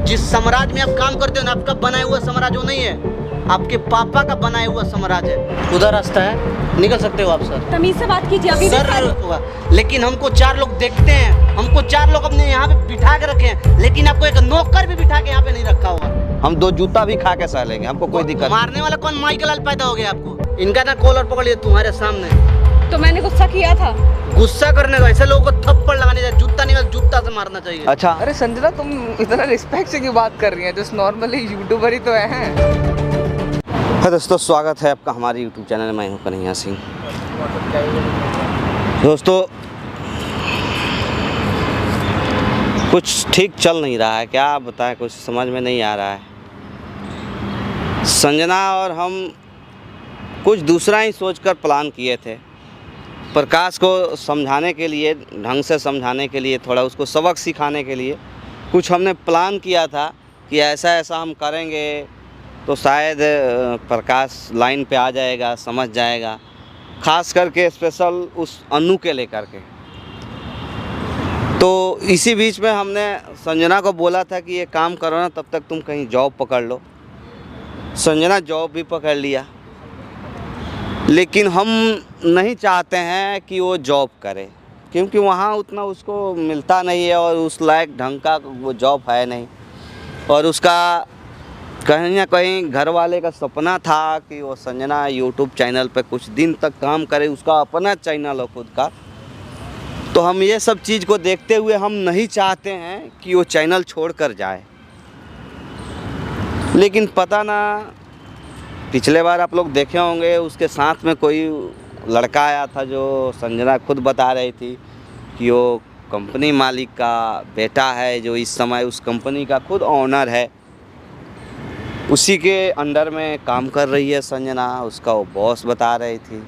जिस साम्राज्य में आप काम करते हो ना, आपका बनाया हुआ साम्राज्य वो नहीं है, आपके पापा का बनाया हुआ साम्राज्य है। उधर रास्ता है, निकल सकते हो आप सर। तमीज से बात कीजिए अभी। सर होगा, लेकिन हमको 4 लोग देखते हैं, हमको 4 लोग अपने यहाँ पे बिठा के रखे हैं, लेकिन आपको एक नौकर भी बिठा के यहाँ पे नहीं रखा हुआ। हम 2 जूता भी खा के सह लेंगे, हमको कोई दिक्कत। मारने वाला कौन माइकल लाल पैदा हो गया आपको? इनका ना कॉलर पकड़िए तुम्हारे सामने। तो मैंने गुस्सा किया था। गुस्सा करने का ऐसे लोगों को थप्पड़ लगाने चाहिए, जूता निकल जूता से मारना चाहिए। अच्छा अरे संजना, तुम इतना रिस्पेक्ट से क्यों बात कर रही हैं? जस्ट नॉर्मली यूट्यूबर ही तो हैं। है दोस्तों, स्वागत है आपका हमारे यूट्यूब चैनल में। मैं हूं कन्हैया सिंह। दोस्तों, कुछ ठीक चल नहीं रहा है, क्या बताएं, कुछ समझ में नहीं आ रहा है। संजना और हम कुछ दूसरा ही सोचकर प्लान किए थे। प्रकाश को समझाने के लिए, ढंग से समझाने के लिए, थोड़ा उसको सबक सिखाने के लिए कुछ हमने प्लान किया था कि ऐसा ऐसा हम करेंगे तो शायद प्रकाश लाइन पे आ जाएगा, समझ जाएगा। ख़ास करके स्पेशल उस अनु के लेकर के। तो इसी बीच में हमने संजना को बोला था कि ये काम करो ना, तब तक तुम कहीं जॉब पकड़ लो। संजना जॉब भी पकड़ लिया, लेकिन हम नहीं चाहते हैं कि वो जॉब करे, क्योंकि वहाँ उतना उसको मिलता नहीं है और उस लायक ढंग का वो जॉब है नहीं। और उसका कहीं ना कहीं घर वाले का सपना था कि वो संजना यूट्यूब चैनल पे कुछ दिन तक काम करे, उसका अपना चैनल हो खुद का। तो हम ये सब चीज़ को देखते हुए हम नहीं चाहते हैं कि वो चैनल छोड़ कर जाए। लेकिन पता ना, पिछले बार आप लोग देखे होंगे, उसके साथ में कोई लड़का आया था जो संजना खुद बता रही थी कि वो कंपनी मालिक का बेटा है, जो इस समय उस कंपनी का खुद ऑनर है। उसी के अंडर में काम कर रही है संजना, उसका वो बॉस बता रही थी।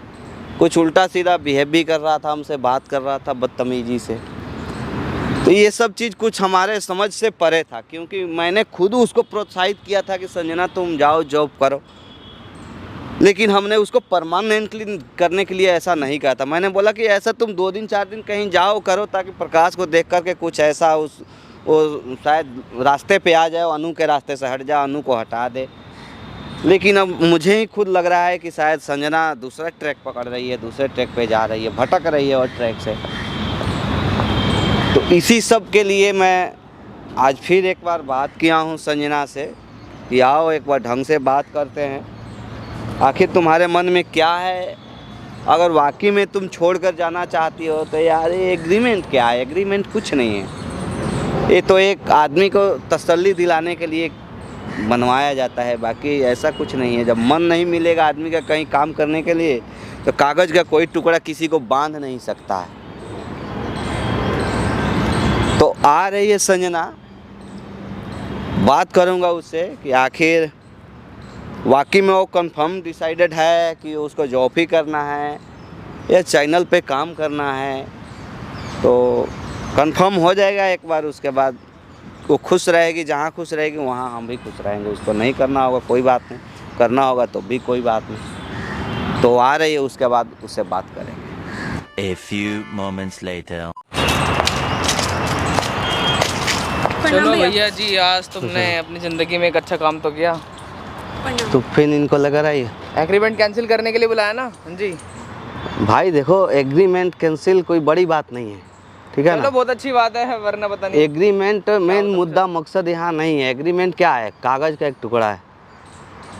कुछ उल्टा सीधा बिहेव भी कर रहा था, हमसे बात कर रहा था बदतमीजी से। तो ये सब चीज़ कुछ हमारे समझ से परे था, क्योंकि मैंने खुद उसको प्रोत्साहित किया था कि संजना तुम जाओ जॉब करो। लेकिन हमने उसको परमानेंटली करने के लिए ऐसा नहीं कहा था। मैंने बोला कि ऐसा तुम 2 दिन 4 दिन कहीं जाओ करो, ताकि प्रकाश को देख कर के कुछ ऐसा वो शायद रास्ते पे आ जाए, अनु के रास्ते से हट जाए, अनु को हटा दे। लेकिन अब मुझे ही खुद लग रहा है कि शायद संजना दूसरा ट्रैक पकड़ रही है, दूसरे ट्रैक पे जा रही है, भटक रही है और ट्रैक से। तो इसी सब के लिए मैं आज फिर एक बार बात किया हूँ संजना से कि आओ एक बार ढंग से बात करते हैं, आखिर तुम्हारे मन में क्या है। अगर वाकई में तुम छोड़कर जाना चाहती हो तो यार ये एग्रीमेंट क्या है? एग्रीमेंट कुछ नहीं है, ये तो एक आदमी को तसल्ली दिलाने के लिए बनवाया जाता है, बाकी ऐसा कुछ नहीं है। जब मन नहीं मिलेगा आदमी का कहीं काम करने के लिए, तो कागज़ का कोई टुकड़ा किसी को बांध नहीं सकता है। तो आ रही है संजना, बात करूंगा उससे कि आखिर वाकई में वो कंफर्म डिसाइडेड है कि उसको जॉब ही करना है या चैनल पे काम करना है। तो कंफर्म हो जाएगा एक बार, उसके बाद वो खुश रहेगी, जहाँ खुश रहेगी वहाँ हम भी खुश रहेंगे। उसको नहीं करना होगा कोई बात नहीं, करना होगा तो भी कोई बात नहीं। तो आ रही है, उसके बाद उससे बात करेंगे। A few moments later. चलो भैया जी, आज तुमने अपनी ज़िंदगी में एक अच्छा काम तो किया। तो फिर इनको लगा रही है एग्रीमेंट कैंसिल करने के लिए बुलाया ना? हाँ जी भाई, देखो एग्रीमेंट कैंसिल कोई बड़ी बात नहीं है, ठीक है ना? चलो बहुत अच्छी बात है, वरना पता नहीं। एग्रीमेंट मेन मुद्दा मकसद यहाँ नहीं है। एग्रीमेंट क्या है? कागज़ का एक टुकड़ा है।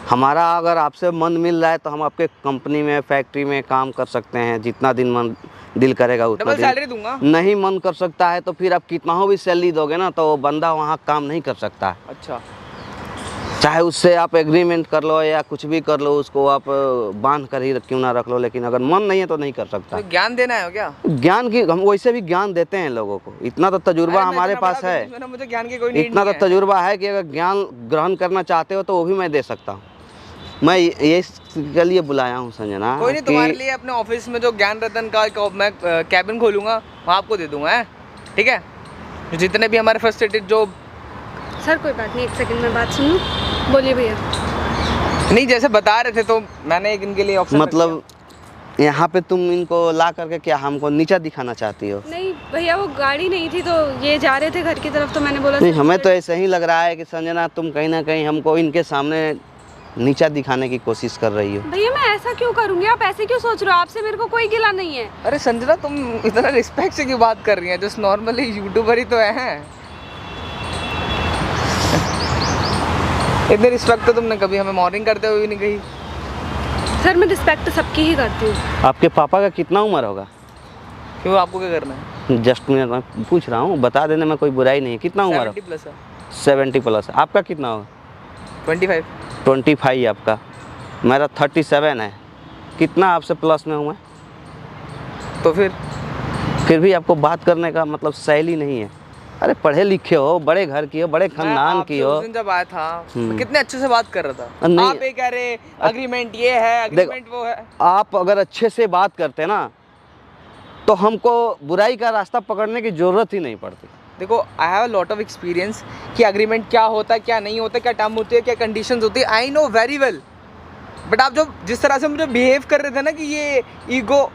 हमारा अगर आपसे मन मिल रहा है तो हम आपके कंपनी में, फैक्ट्री में काम कर सकते हैं, जितना दिन मन दिल करेगा उतना डबल दिन। सैलरी दूंगा। नहीं मन कर सकता है तो फिर आप कितना हो भी सैलरी दोगे ना, तो वो बंदा वहाँ काम नहीं कर सकता है। अच्छा, चाहे उससे आप एग्रीमेंट कर लो या कुछ भी कर लो, उसको आप बांध कर ही क्यों ना रख लो, लेकिन अगर मन नहीं है तो नहीं कर सकता। तो ज्ञान देना है क्या? ज्ञान की हम वैसे भी ज्ञान देते हैं लोगों को, इतना तो तजुर्बा हमारे पास है। मुझे ज्ञान की कोई नीड इतना तो नहीं है। तजुर्बा है कि अगर ज्ञान ग्रहण करना चाहते हो तो वो भी मैं दे सकता हूँ। मैं ये के लिए बुलाया हूँ संजना। कोई नहीं, तुम्हारे लिए अपने ऑफिस में जो ज्ञान रतन का मैं कैबिन खोलूंगा, वहाँ आपको दे दूंगा, है ठीक है? जितने भी हमारे फ्रस्ट्रेटेड जो। सर कोई बात नहीं, 1 सेकंड में बात सुनो। बोलिए भैया। नहीं, जैसे बता रहे थे तो मैंने एक इनके लिए ऑप्शन मतलब यहाँ पे तुम इनको ला करके क्या हमको नीचा दिखाना चाहती हो? नहीं भैया, वो गाड़ी नहीं थी तो ये जा रहे थे घर की तरफ, तो मैंने बोला नहीं, सर, हमें तो ऐसे ही लग रहा है कि संजना तुम कहीं ना कहीं हमको इनके सामने नीचा दिखाने की कोशिश कर रही हो। भैया मैं ऐसा क्यों करूँगी? आप ऐसे क्यों सोच रहे हो? आपसे मेरे को कोई गिला नहीं है। अरे संजना, तुम इतना रिस्पेक्ट से क्यों बात कर रही हैं? जस्ट नॉर्मली यूट्यूबर ही तो है। इतनी रिस्पेक्ट तो तुमने कभी हमें मॉर्निंग करते हुए भी नहीं कही। सर मैं रिस्पेक्ट सबकी ही करती हूँ। आपके पापा का कितना उम्र होगा? क्यों, आपको क्या करना है? जस्ट मैं पूछ रहा हूँ, बता देने में कोई बुराई नहीं है। कितना उम्र होगा? 70 प्लस है। 70 प्लस। आपका कितना होगा? 25। 25 आपका। मेरा 37 है। कितना आपसे प्लस में हूँ मैं? तो फिर भी आपको बात करने का मतलब शैली नहीं है। अरे पढ़े लिखे हो, बड़े घर की हो, बड़े खानदान की हो। उस दिन जब आया था मैं कितने अच्छे से बात कर रहा था। नहीं। आप ये कह रहे एग्रीमेंट ये है, एग्रीमेंट वो है। आप अगर अच्छे से बात करते ना तो हमको बुराई का रास्ता पकड़ने की जरूरत ही नहीं पड़ती। देखो, I have a lot of experience कि एग्रीमेंट क्या होता है, क्या नहीं होता, क्या टर्म होती है, क्या कंडीशंस होती है। I know very well. But आप जो जिस तरह से मुझे बिहेव कर रहे थे ना कि ये ईगो,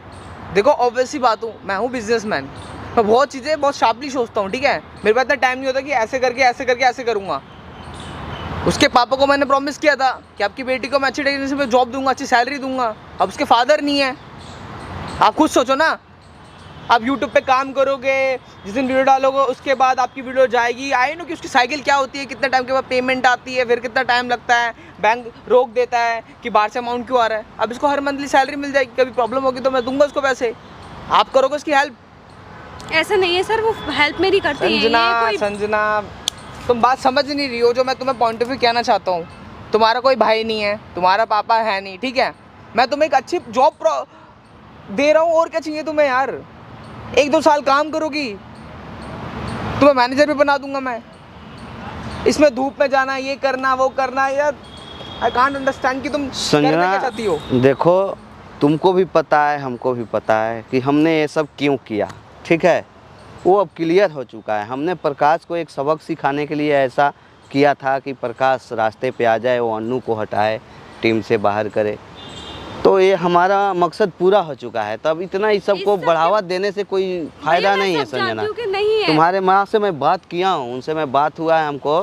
देखो ऑब्वियसली बात हूँ, मैं हूँ बिजनेसमैन, मैं बहुत चीज़ें बहुत शार्पली सोचता हूँ, ठीक है। मेरे पास इतना टाइम नहीं होता कि ऐसे करके ऐसे करके ऐसे करूँगा। उसके पापा को मैंने प्रॉमिस किया था कि आपकी बेटी को मैं अच्छी तरीके से जॉब दूंगा, अच्छी सैलरी दूंगा। अब उसके फादर नहीं है। आप खुद सोचो ना, आप यूट्यूब पे काम करोगे, जिस दिन वीडियो डालोगे उसके बाद आपकी वीडियो जाएगी। आई नो कि उसकी साइकिल क्या होती है, कितने टाइम के बाद पेमेंट आती है, फिर कितना टाइम लगता है, बैंक रोक देता है कि बाहर से अमाउंट क्यों आ रहा है। अब इसको हर मंथली सैलरी मिल जाएगी, कभी प्रॉब्लम होगी तो मैं दूंगा उसको पैसे, आप करोगे उसकी हेल्प। ऐसा नहीं है सर, वो हेल्प मेरी करती है। संजना, संजना, तुम बात समझ नहीं रही हो जो मैं तुम्हें पॉइंट ऑफ व्यू कहना चाहता हूँ। तुम्हारा कोई भाई नहीं है, तुम्हारा पापा है नहीं, ठीक है। मैं तुम्हें एक अच्छी जॉब दे रहा हूँ, और क्या चाहिए तुम्हें यार। 1-2 साल काम करोगी, तुम्हें मैनेजर भी बना दूंगा मैं। इसमें धूप में जाना, ये करना, वो करना, यार आई कांट अंडरस्टैंड कि तुम करना क्या चाहती हो। देखो, तुमको भी पता है, हमको भी पता है कि हमने ये सब क्यों किया, ठीक है। वो अब क्लियर हो चुका है। हमने प्रकाश को एक सबक सिखाने के लिए ऐसा किया था कि प्रकाश रास्ते पे आ जाए, वो अन्नू को हटाए, टीम से बाहर करे। तो ये हमारा मकसद पूरा हो चुका है। तब इतना इस सब को बढ़ावा देने से कोई फायदा नहीं है संजना। तुम्हारे माँ से मैं बात किया हूँ, उनसे मैं बात हुआ है हमको,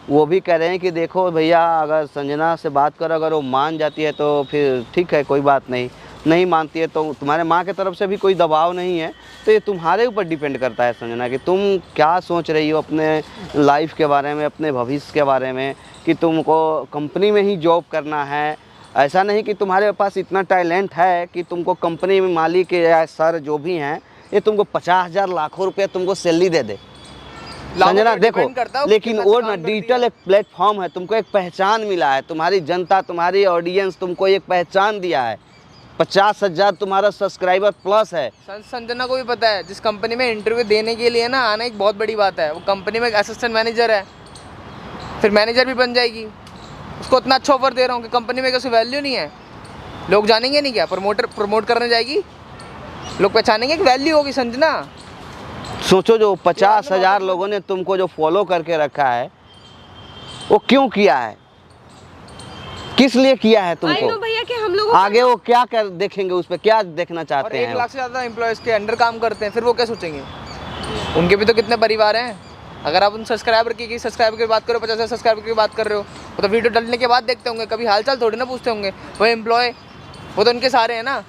वो भी कह रहे हैं कि देखो भैया, अगर संजना से बात करो, अगर वो मान जाती है तो फिर ठीक है, कोई बात नहीं। नहीं मानती है तो तुम्हारे माँ की तरफ से भी कोई दबाव नहीं है। तो ये तुम्हारे ऊपर डिपेंड करता है संजना कि तुम क्या सोच रही हो अपने लाइफ के बारे में, अपने भविष्य के बारे में, कि तुमको कंपनी में ही जॉब करना है। ऐसा नहीं कि तुम्हारे पास इतना टैलेंट है कि तुमको कंपनी में मालिक या सर जो भी हैं, ये तुमको 50,000 लाखों रुपये तुमको सैलरी दे दे संजना। देखो, लेकिन वो ना डिजिटल एक प्लेटफॉर्म है, तुमको एक पहचान मिला है, तुम्हारी जनता, तुम्हारी ऑडियंस तुमको एक पहचान दिया है। 50,000 तुम्हारा सब्सक्राइबर प्लस है। संजना को भी पता है, जिस कंपनी में इंटरव्यू देने के लिए ना आना एक बहुत बड़ी बात है। वो कंपनी में एक असिस्टेंट मैनेजर है, फिर मैनेजर भी बन जाएगी। उसको इतना अच्छा ऑफर दे रहा हूँ कि कंपनी में कैसे वैल्यू नहीं है, लोग जानेंगे नहीं क्या? प्रमोट करने जाएगी, लोग पहचानेंगे कि वैल्यू होगी। संजना सोचो, जो 50,000 लोगों ने तुमको जो फॉलो करके रखा है, वो क्यों किया है, किस लिए किया है तुमको? भैया कि हम लोग आगे वो क्या कर देखेंगे, उस पर क्या देखना चाहते हैं? 1 लाख से ज़्यादा एम्प्लॉयज़ के अंडर काम करते हैं, फिर वो क्या सोचेंगे? उनके भी तो कितने परिवार हैं। अगर आप उन सब्सक्राइबर की सब्सक्राइबर की बात करो, 50,000 सब्सक्राइबर की बात कर रहे हो, वो तो वीडियो डालने के बाद देखते होंगे, कभी हालचाल थोड़ी ना पूछते होंगे। वो एम्प्लॉय, वो तो उनके सारे हैं ना,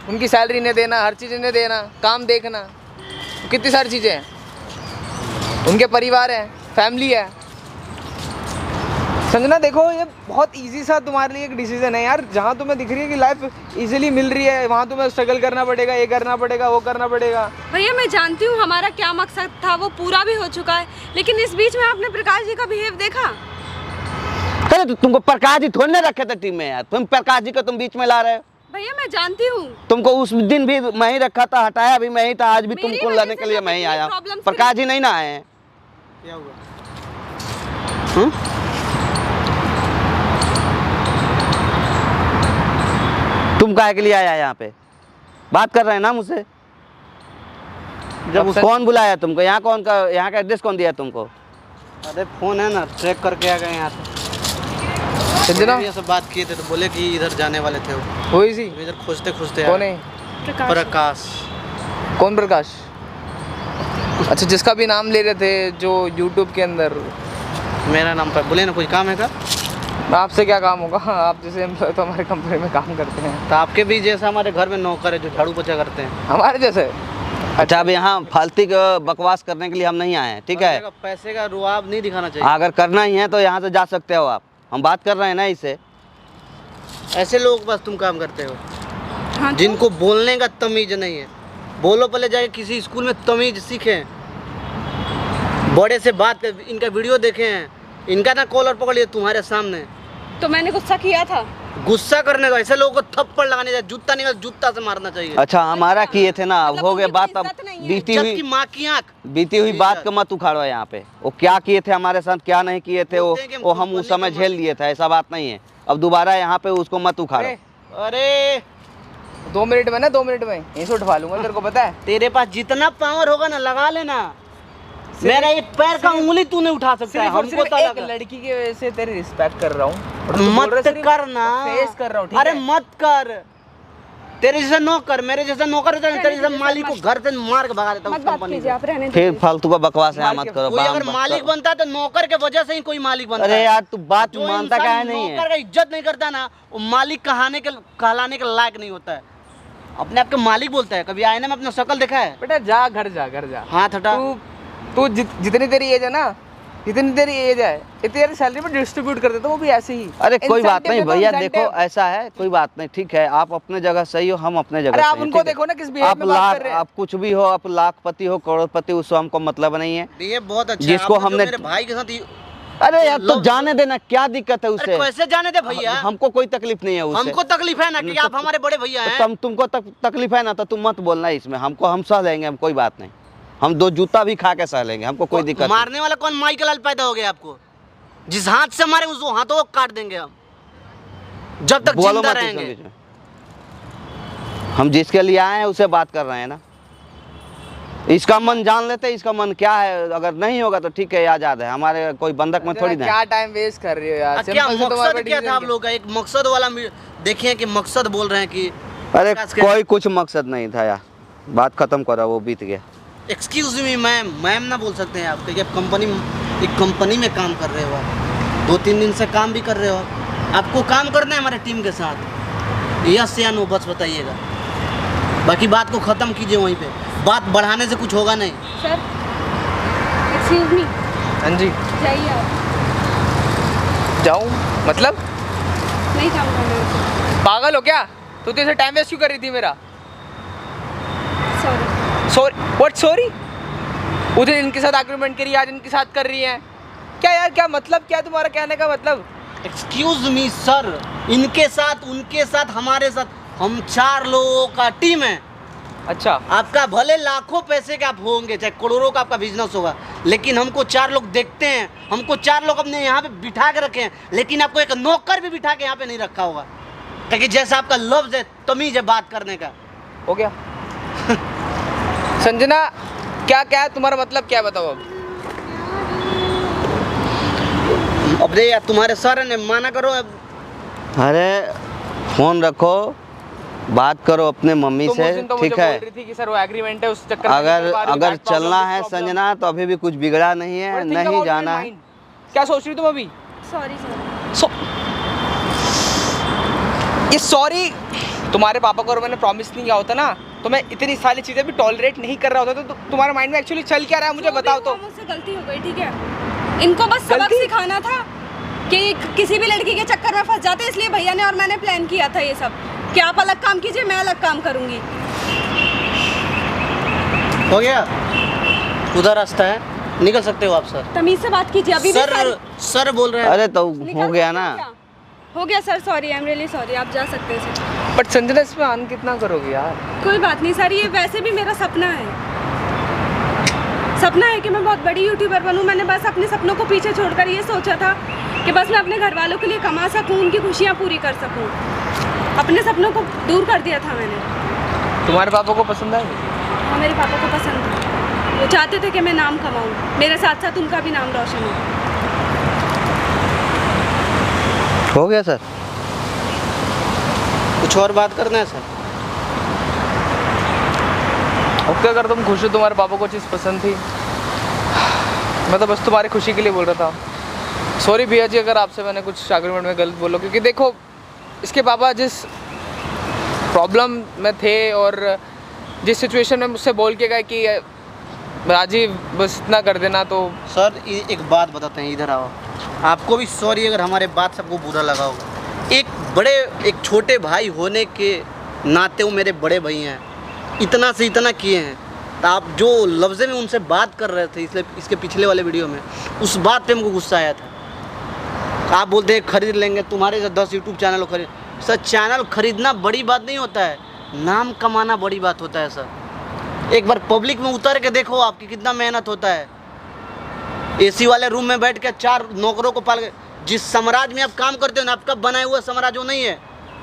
उनकी सैलरी इन्हें देना, हर चीज़ इन्हें देना, काम देखना, कितनी सारी चीज़ें हैं। उनके परिवार है, फैमिली है। संजना देखो, ये बहुत इजी सा तुम्हारे लिए एक डिसीजन है यार। जहाँ तुम्हें दिख रही है कि लाइफ इजीली मिल रही है, वहाँ तुम्हें स्ट्रगल करना पड़ेगा, ये करना पड़ेगा, वो करना पड़ेगा। भैया मैं जानती हूँ हमारा क्या मकसद था, वो पूरा भी हो चुका है, लेकिन इस बीच में आपने प्रकाश जी का बिहेव देखा। अरे तो तुमको प्रकाश जी थोड़ी ना रखे थे टीम में यार, तुम प्रकाश जी को तुम बीच में ला रहे हो। भैया मैं जानती हूँ, तुमको उस दिन भी मैं ही रखा था, हटाया भी मैं ही था, आज भी तुमको लाने के लिए मैं ही आया। प्रकाश जी नहीं ना आए हैं। क्या हुआ? तुम काहे के लिए आया यहाँ पे? बात कर रहे हैं ना मुझसे। जब कौन बुलाया तुमको यहाँ? यहाँ का एड्रेस कौन दिया तुमको? अरे फोन है ना, ट्रैक करके आ गए यहाँ से। संजना ये सब बात किए थे तो बोले कि इधर जाने वाले थे वो। हुई सी इधर खोजते खोजते कौन है? प्रकाश। कौन प्रकाश? अच्छा, जिसका भी नाम ले रहे थे जो यूट्यूब के अंदर। मेरा नाम पर बोले ना, कोई काम है का? आपसे क्या काम होगा? आप जैसे एम्प्लॉय तो हमारे कंपनी में काम करते हैं। तो आपके भी जैसा हमारे घर में नौकर है जो झाड़ू पोछा करते हैं। हमारे जैसे? अच्छा, अब यहाँ फालतू का बकवास करने के लिए हम नहीं आए हैं, ठीक है? पैसे का रुआब नहीं दिखाना चाहिए। अगर करना ही है तो यहाँ से जा सकते हो आप, हम बात कर रहे हैं ना इससे। ऐसे लोग बस तुम काम करते हो हाँ, तो जिनको बोलने का तमीज नहीं है। बोलो पहले जाके किसी स्कूल में तमीज सीखें, बड़े से बात कर, इनका वीडियो देखे हैं, इनका ना कॉलर पकड़ लिया तुम्हारे सामने। तो मैंने गुस्सा किया था। गुस्सा करने का, ऐसे लोगों को थप्पड़ लगाने चाहिए, जूता निकल जूता से मारना चाहिए। अच्छा, हमारा किए थे ना, अब मतलब हो गए उनकी बात। कोई अब इज्जत नहीं है। बीती इज्जत की हुई माँ की आँख। बात का मत उखाड़ो यहाँ पे। वो क्या किए थे हमारे साथ, क्या नहीं किए थे, बोलते हैं कि वो हम उस समय झेल लिए थे, ऐसा बात नहीं है। अब दोबारा यहाँ पे उसको मत उखाड़ो। अरे 2 मिनट में ना, 2 मिनट में यहीं से उठवा लूंगा, तेरे को पता है। तेरे पास जितना पावर होगा ना लगा लेना। मेरा एक पैर का उंगली तू नहीं उठा सकता है, सिर्फ और हमको सिर्फ तो एक लगा। लड़की की वजह से तेरी रिस्पेक्ट कर रहा हूँ। मत करना, फेस कर रहा हूँ, ठीक अरे है? मत कर। तेरे जैसा नौकर, मेरे जैसा नौकर होता है, तेरे जैसा मालिक को घर से मार के भगा देता हूँ मत बात कंपनी कीजिए, से। आप रहने फिर दीजिए। फालतू का बकवास यहाँ मत करो। कोई अगर बाम- मालिक बनता है तो नौकर के वजह से ही कोई मालिक बनता है। अरे यार, तू बात जो मानता इंसान क्या है? नहीं नौकर है। का इज्जत नहीं करता ना, वो मालिक कहलाने के लायक नहीं होता है। अपने आप के मालिक बोलता है। कभी आईने में अपना शक्ल देखा है? बेटा जा, घर जा, घर जा। हाथ हटा। तू जितनी तेरी एज है ना, जितनी तेरी एज है, इतनी तेरी सैलरी में डिस्ट्रीब्यूट कर देता हूँ, वो भी ऐसे ही। अरे कोई बात नहीं Incentive भैया, देता हूँ, देखो incentive। ऐसा है, कोई बात नहीं, ठीक है। आप अपने जगह सही हो, हम अपने जगह अरे आप सही हैं, उनको ठीक है? देखो ना, किस बिहेव आप में बात लाख, कर रहे हैं। आप कुछ भी हो, आप लाखपति हो, करोड़पति, उससे हमको मतलब नहीं है। ये बहुत अच्छा है। जिसको आपने जो हमने- मेरे भाई के साथ अरे यार, तो लव- जाने देना, क्या दिक्कत है अरे उससे? कैसे जाने दे भैया? हमको कोई तकलीफ नहीं है उससे। हमको तकलीफ है ना कि आप हमारे बड़े भैया हैं। तुमको तकलीफ है ना, तो तुम मत बोलना इसमें। हमको, हम सह लेंगे, हम कोई बात नहीं। हम 2 जूता भी खा के सह लेंगे, हमको कोई दिक्कत नहीं। मारने वाला कौन माइकल लाल पैदा हो गया आपको? जिस हाथ से मारे उस हाथों को काट देंगे हम, जब तक बोलो जिंदा मत इसमें रहेंगे। बीच में। हम जिसके लिए आए हैं उसे बात कर रहे हैं ना। इसका मन जान लेते हैं, इसका मन क्या है। अगर नहीं होगा तो ठीक है, आजाद है, हमारे कोई बंधक में थोड़ी ना है। क्या टाइम वेस्ट कर रही हो यार? क्या Simple से तुम्हारे मकसद पे क्या था आप decision लोग का? एक मकसद वाला देखिए कि मकसद बोल रहे हैं कि अरे विकास के- कोई कुछ मकसद नहीं था यार, बात खत्म करो, वो बीत गया। एक्सक्यूज मी मैम, मैम ना बोल सकते हैं आप, क्योंकि आप एक कंपनी में काम कर रहे हो, आप 2-3 दिन से काम भी कर रहे हो। आपको काम करना है हमारे टीम के साथ, यस या नो बस बताइएगा। बाकी बात को ख़त्म कीजिए वहीं पे, बात बढ़ाने से कुछ होगा नहीं। सर एक्सक्यूज मी, हाँ जी, जाइए आप। जाऊँ मतलब? नहीं काम करना। पागल हो क्या? तू तो ऐसे टाइम वेस्ट क्यों कर रही थी मेरा? सॉरी। सॉरी? What sorry? उधर इनके साथ आर्गुमेंट करी, आज इनके साथ कर रही हैं। क्या यार, क्या मतलब, क्या तुम्हारा कहने का मतलब? एक्सक्यूज मी सर, इनके साथ, उनके साथ, हमारे साथ, हम 4 लोगों का टीम है। अच्छा, आपका भले लाखों पैसे का आप होंगे, चाहे करोड़ों का आपका बिजनेस होगा, लेकिन हमको 4 लोग देखते हैं, हमको 4 लोग अपने यहाँ पे बिठा के रखे हैं, लेकिन आपको एक नौकर भी बिठा के यहाँ पे नहीं रखा होगा, क्योंकि जैसा आपका लफ्ज है, तमीज है बात करने का। हो गया। संजना, क्या क्या है तुम्हारा मतलब, क्या है बताओ अब? अब रे यार, तुम्हारे सर ने माना करो अब। अरे फोन रखो, बात करो अपने मम्मी तुम उस से, दिन तो मुझे ठीक बोल है? रही थी कि सर वो एग्रीमेंट है, उस चक्कर में अगर निकल पा रही हूँ, अगर back problem, चलना this है problem। संजना, तो अभी भी कुछ बिगड़ा नहीं है, But think नहीं about जाना your है। mind। क्या सोच रही हो तुम अभी? Sorry sir. ये सॉरी तुम्हारे पापा को अगर मैंने प्रॉमिस नहीं किया होता ना, तो मैं इतनी सारी चीज़ें भी टॉलरेट नहीं कर रहा होता। तो तुम्हारे माइंड में एक्चुअली चल क्या रहा है, मुझे बताओ तो। मुझसे गलती हो गई, ठीक है। इनको बस सबक गलती? सिखाना था कि किसी भी लड़की के चक्कर में फंस जाते, इसलिए भैया ने और मैंने प्लान किया था ये सब कि आप अलग काम कीजिए, मैं अलग काम करूंगी। हो गया, उधर रास्ता है, निकल सकते हो आप सर। तमीज से बात कीजिए। अभी भी सर बोल रहे हैं। अरे तो निकल हो गया सकते ना। हो क्या? हो गया sir, sorry, I am really sorry, आप जा सकते हैं सर। बट संजना, इसमें आन कितना करोगे यार? कोई बात नहीं सर, ये वैसे भी मेरा सपना है। सपना है कि मैं बहुत बड़ी यूट्यूबर बनूं। मैंने बस अपने सपनों को पीछे छोड़कर ये सोचा था कि बस मैं अपने घर वालों के लिए कमा सकूं, उनकी खुशियां पूरी कर सकूं। अपने सपनों को दूर कर दिया था मैंने। तुम्हारे पापा को पसंद है? हाँ, मेरे पापा को पसंद था। वो चाहते थे कि मैं नाम कमाऊं, मेरे साथ साथ उनका भी नाम रोशन हो। हो गया सर। कुछ और बात करना है सर? ओके, अगर तुम खुश हो, तुम्हारे पापा को चीज़ पसंद थी, मैं तो बस तुम्हारी खुशी के लिए बोल रहा था। सॉरी भैया जी अगर आपसे मैंने कुछ एग्रीमेंट में गलत बोला, क्योंकि देखो इसके पापा जिस प्रॉब्लम में थे और जिस सिचुएशन में मुझसे बोल के गए कि राजीव बस इतना कर देना, तो सर एक बात बताते हैं, इधर आओ। आपको भी सॉरी अगर हमारे बात सबको बुरा लगा होगा। एक छोटे भाई होने के नाते वो मेरे बड़े भाई हैं, इतना से इतना किए हैं। तो आप जो लफ्ज़े में उनसे बात कर रहे थे, इसलिए इसके पिछले वाले वीडियो में उस बात पे हमको गुस्सा आया था। आप बोलते हैं खरीद लेंगे, तुम्हारे से 10 यूट्यूब चैनल खरीद। सर चैनल खरीदना बड़ी बात नहीं होता है, नाम कमाना बड़ी बात होता है सर। एक बार पब्लिक में उतर के देखो आपकी कितना मेहनत होता है। एसी वाले रूम में बैठ के 4 नौकरों को पाल के, जिस साम्राज्य में आप काम करते हो ना, आपका बनाया हुआ साम्राज्य वो नहीं है,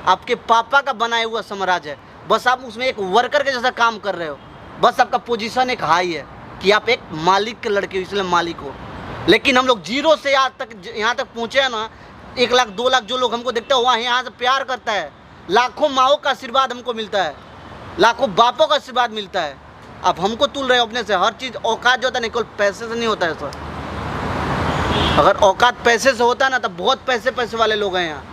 आपके पापा का बनाया हुआ साम्राज्य है। बस आप उसमें एक वर्कर के जैसा काम कर रहे हो। बस आपका पोजीशन एक हाई है कि आप एक मालिक के लड़के हो, इसलिए मालिक हो। लेकिन हम लोग जीरो से यहाँ तक पहुँचे हैं ना, 1 लाख 2 लाख जो लोग हमको देखते हैं वहाँ यहाँ से प्यार करता है। लाखों माओं का आशीर्वाद हमको मिलता है, लाखों बापों का आशीर्वाद मिलता है। आप हमको तुल रहे हो अपने से। हर चीज़ औकात जो होता है ना, केवल पैसे से नहीं होता है सर। अगर औकात पैसे से होता है ना, तब बहुत पैसे वाले लोग हैं यहाँ।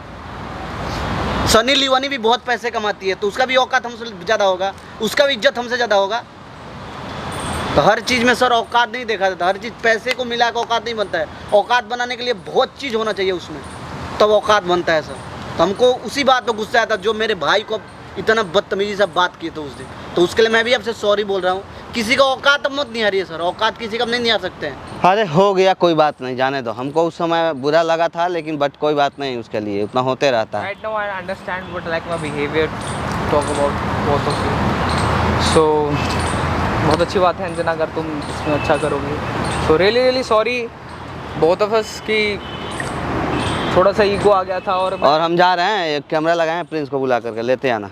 सनी लियोनी भी बहुत पैसे कमाती है, तो उसका भी औकात हमसे ज़्यादा होगा, उसका भी इज्जत हमसे ज़्यादा होगा। तो हर चीज़ में सर औकात नहीं देखा जाता, हर चीज़ पैसे को मिला के औकात नहीं बनता है। औकात बनाने के लिए बहुत चीज़ होना चाहिए उसमें, तब औकात बनता है सर। तो हमको उसी बात पर गुस्सा आया था जो मेरे भाई को इतना बदतमीजी से बात की थी उस दिन, तो उसके लिए मैं भी आपसे सॉरी बोल रहा हूँ। किसी का औकात मत नहीं आ रही है सर, औकात किसी का नहीं आ सकते हैं। अरे हो गया, कोई बात नहीं, जाने दो। हमको उस समय बुरा लगा था, लेकिन बट कोई बात नहीं, उसके लिए उतना होते रहता है। right now I understand what like my behavior talk about both of you. So बहुत अच्छी बात है अंजना, अगर तुम इसमें अच्छा करोगे। So really sorry both of us कि थोड़ा सा ईगो आ गया था। और हम जा रहे हैं, एक कैमरा लगाए हैं, प्रिंस को बुला करके लेते आना।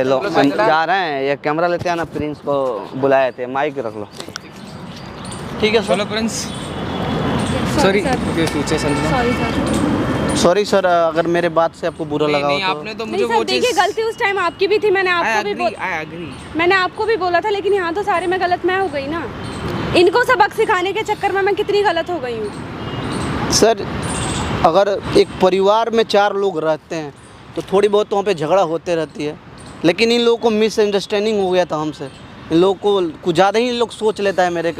लो हम जा रहे हैं, एक कैमरा लेते आना, प्रिंस को बुलाए थे, माइक रख लो। ठीक है सर। चलो Prince. Sorry future Sanjana. Sorry sir. Sorry sir अगर मेरे बात से आपको बुरा लगा हो नहीं, तो। आपने तो मुझे नहीं वो सर, देखिए चीज़ गलती उस टाइम आपकी भी थी, मैंने आपको भी बोला था, लेकिन यहाँ तो सारे में गलत मैं हो गई ना। इनको सबक सिखाने के चक्कर में मैं कितनी गलत हो गई हूँ। सर अगर एक परिवार में 4 लोग रहते हैं तो थोड़ी बहुत तो वहाँ पे झगड़ा होते रहती है, लेकिन इन लोगों को मिसअंडरस्टैंडिंग हो गया था हमसे। इन लोगों को कुछ ज़्यादा ही लोग सोच लेता है मेरे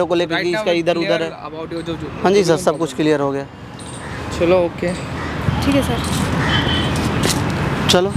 को लेकर कि इसका इधर उधर है। हाँ जी सर, सब कुछ क्लियर हो गया। चलो ओके, ठीक है सर। चलो।